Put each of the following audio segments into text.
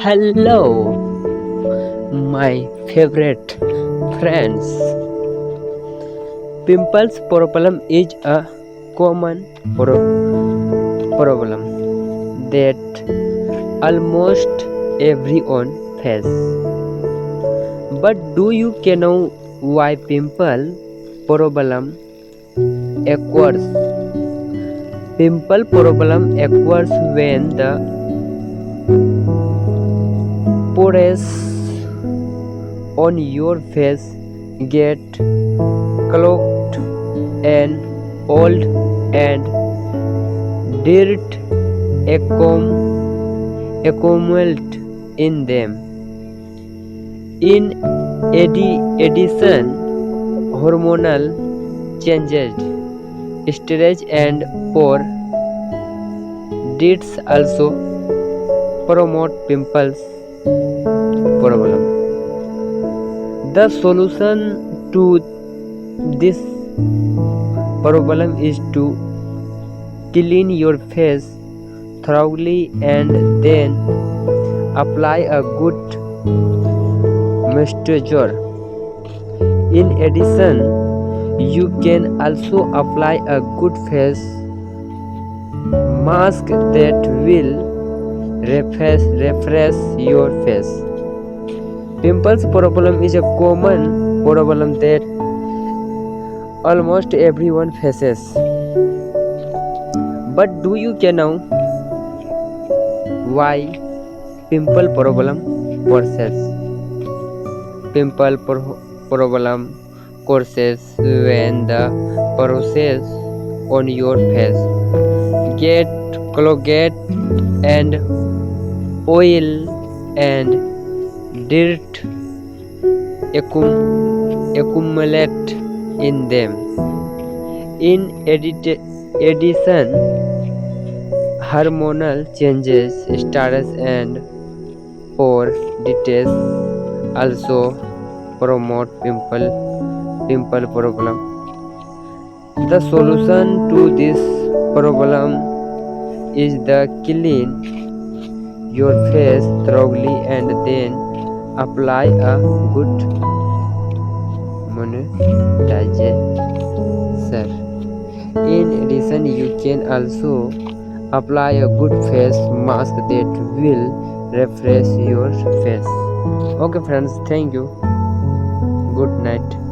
Hello, my favorite friends. Pimples problem is a common problem that almost everyone faces. But do you know why pimple problem occurs? Pimple problem occurs when the pores on your face get clogged and old and dirt accumulate in them. In addition, hormonal changes, stress and poor diets also promote pimples problem. The solution to this problem is to clean your face thoroughly and then apply a good moisturizer. In addition, you can also apply a good face mask that will refresh your face. Pimples problem is a common problem that almost everyone faces. But do you know why pimple problem causes? Problem causes when the process on your face get clogged and oil and dirt accumulate in them. In addition, hormonal changes, stress and poor diets also promote pimple problem. The solution to this problem is the clean your face thoroughly and then apply a good moisturizer. In addition, you can also apply a good face mask that will refresh your face. Okay friends, thank you. Good night.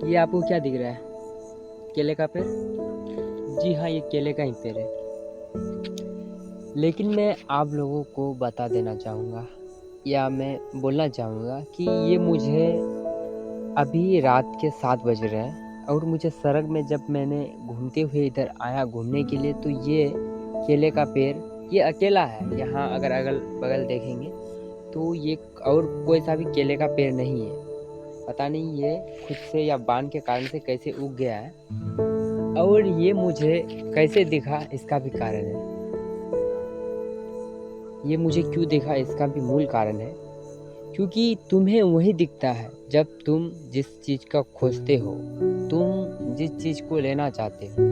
ये आपको क्या दिख रहा है? केले का पेड़? जी हाँ, ये केले का ही पेड़ है। लेकिन मैं आप लोगों को बता देना चाहूँगा या मैं बोलना चाहूँगा कि ये मुझे अभी रात के 7 बज रहे हैं और मुझे सड़क में जब मैंने घूमते हुए इधर आया घूमने के लिए, तो ये केले का पेड़ ये अकेला है। यहाँ अगर अगल-बगल देखेंगे तो ये और कोई सा भी केले का पेड़ नहीं है। पता नहीं ये खुद से या बान के कारण से कैसे उग गया है, और ये मुझे कैसे दिखा इसका भी कारण है। ये मुझे क्यों दिखा इसका भी मूल कारण है, क्योंकि तुम्हें वही दिखता है जब तुम जिस चीज़ का खोजते हो, तुम जिस चीज़ को लेना चाहते हो,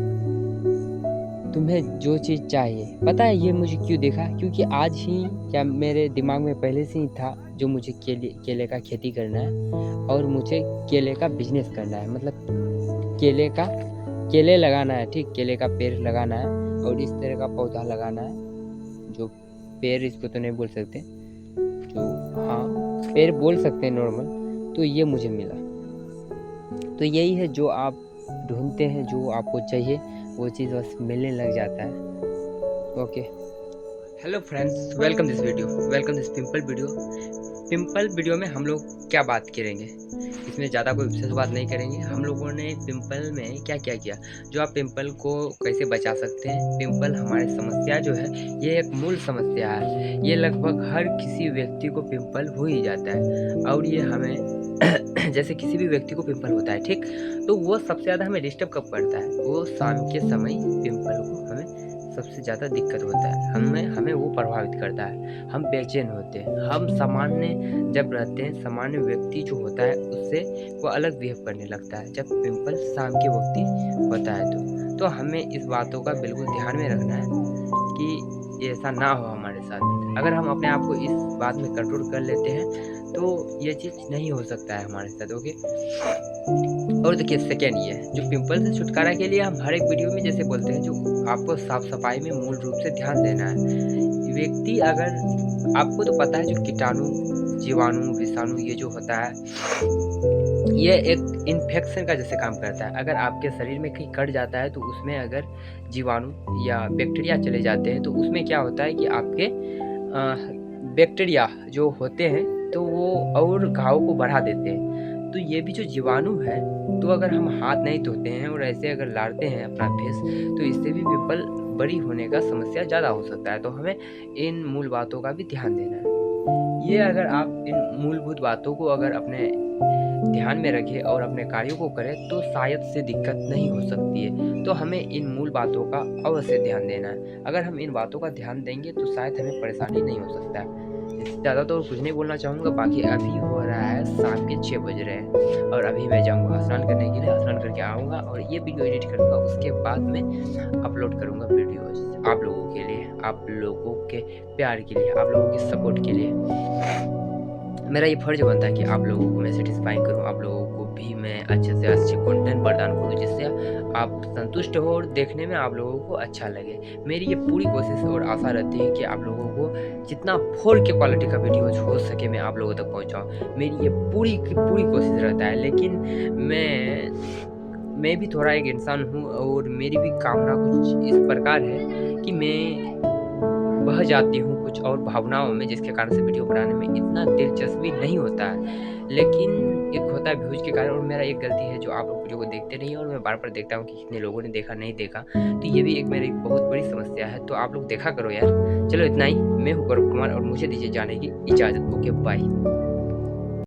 तुम्हें जो चीज़ चाहिए। पता है ये मुझे क्यों दिखा? क्योंकि आज ही क्या मेरे दिमाग में पहले से ही था जो मुझे केले का खेती करना है और मुझे केले का बिजनेस करना है। मतलब केले लगाना है, ठीक, केले का पेड़ लगाना है और इस तरह का पौधा लगाना है। जो पेड़ इसको तो नहीं बोल सकते, जो हाँ पेड़ बोल सकते हैं नॉर्मल। तो ये मुझे मिला। तो यही है जो आप ढूंढते हैं, जो आपको चाहिए वो चीज़ बस मिलने लग जाता है। Okay, hello friends, welcome this pimple video में हम लोग क्या बात करेंगे, इसमें ज़्यादा कोई विशेष बात नहीं करेंगे। हम लोगों ने पिंपल में क्या क्या किया, जो आप पिंपल को कैसे बचा सकते हैं। पिंपल हमारी समस्या जो है ये एक मूल समस्या है। ये लगभग हर किसी व्यक्ति को पिंपल हो ही जाता है, और ये हमें जैसे किसी भी व्यक्ति को पिंपल होता है, ठीक, तो वो सबसे ज़्यादा हमें डिस्टर्ब कब करता है? वो शाम के समय पिंपल को हमें सबसे ज़्यादा दिक्कत होता है, हमें वो प्रभावित करता है। हम बेचैन होते हैं। हम सामान्य जब रहते हैं, सामान्य व्यक्ति जो होता है उससे वो अलग बिहेव करने लगता है जब पिंपल शाम के वक्त होता है। तो हमें इस बातों का बिल्कुल ध्यान में रखना है कि ऐसा ना हो हमारे साथ। अगर हम अपने आप को इस बात में कंट्रोल कर लेते हैं तो ये चीज़ नहीं हो सकता है हमारे साथ। ओके, और देखिए सेकेंड ये है, जो पिंपल से छुटकारा के लिए हम हर एक वीडियो में जैसे बोलते हैं, जो आपको साफ सफाई में मूल रूप से ध्यान देना है। व्यक्ति अगर, आपको तो पता है जो कीटाणु, जीवाणु, विषाणु ये जो होता है ये एक इन्फेक्शन का जैसे काम करता है। अगर आपके शरीर में कहीं कट जाता है तो उसमें अगर जीवाणु या बैक्टीरिया चले जाते हैं तो उसमें क्या होता है कि आपके बैक्टीरिया जो होते हैं तो वो और घाव को बढ़ा देते हैं। तो ये भी जो जीवाणु है, तो अगर हम हाथ नहीं धोते हैं और ऐसे अगर लाड़ते हैं अपना फेस, तो इससे भी पिंपल बड़ी होने का समस्या ज़्यादा हो सकता है। तो हमें इन मूल बातों का भी ध्यान देना है। ये अगर आप इन मूलभूत बातों को अगर अपने ध्यान में रखें और अपने कार्यों को करें तो शायद से दिक्कत नहीं हो सकती है। तो हमें इन मूल बातों का अवश्य ध्यान देना है। अगर हम इन बातों का ध्यान देंगे तो शायद हमें परेशानी नहीं हो सकता है। इससे ज़्यादा तो कुछ नहीं बोलना चाहूँगा। बाकी अभी हो रहा है शाम के 6 बज रहे हैं और अभी मैं जाऊँगा स्नान करने के लिए। स्नान करके आऊँगा और ये वीडियो एडिट करूँगा, उसके बाद में अपलोड करूँगा वीडियोज़ आप लोगों के लिए, आप लोगों के प्यार के लिए, आप लोगों के सपोर्ट के लिए। मेरा ये फ़र्ज़ बनता है कि आप लोगों को मैं सैटिस्फाई करूँ, आप लोगों को भी मैं अच्छे से अच्छे कंटेंट प्रदान करूँ, जिससे आप संतुष्ट हो और देखने में आप लोगों को अच्छा लगे। मेरी ये पूरी कोशिश और आशा रहती है कि आप लोगों को जितना 4K क्वालिटी का वीडियोज़ हो सके मैं आप लोगों तक पहुँचाऊँ। मेरी ये पूरी की पूरी कोशिश रहता है। लेकिन मैं भी थोड़ा एक इंसान हूँ और मेरी भी कामना कुछ इस प्रकार है कि मैं बह जाती हूँ कुछ और भावनाओं में, जिसके कारण से वीडियो बनाने में इतना दिलचस्पी नहीं होता है। लेकिन एक होता है व्यूज़ के कारण, और मेरा एक गलती है जो आप लोग वीडियो को देखते नहीं हैं और मैं बार-बार देखता हूँ कि कितने लोगों ने देखा, नहीं देखा। तो ये भी एक मेरी बहुत बड़ी समस्या है, तो आप लोग देखा करो यार। चलो इतना ही। मैं हूँ गौरव कुमार और मुझे दीजिए जाने की इजाज़त। Okay bye.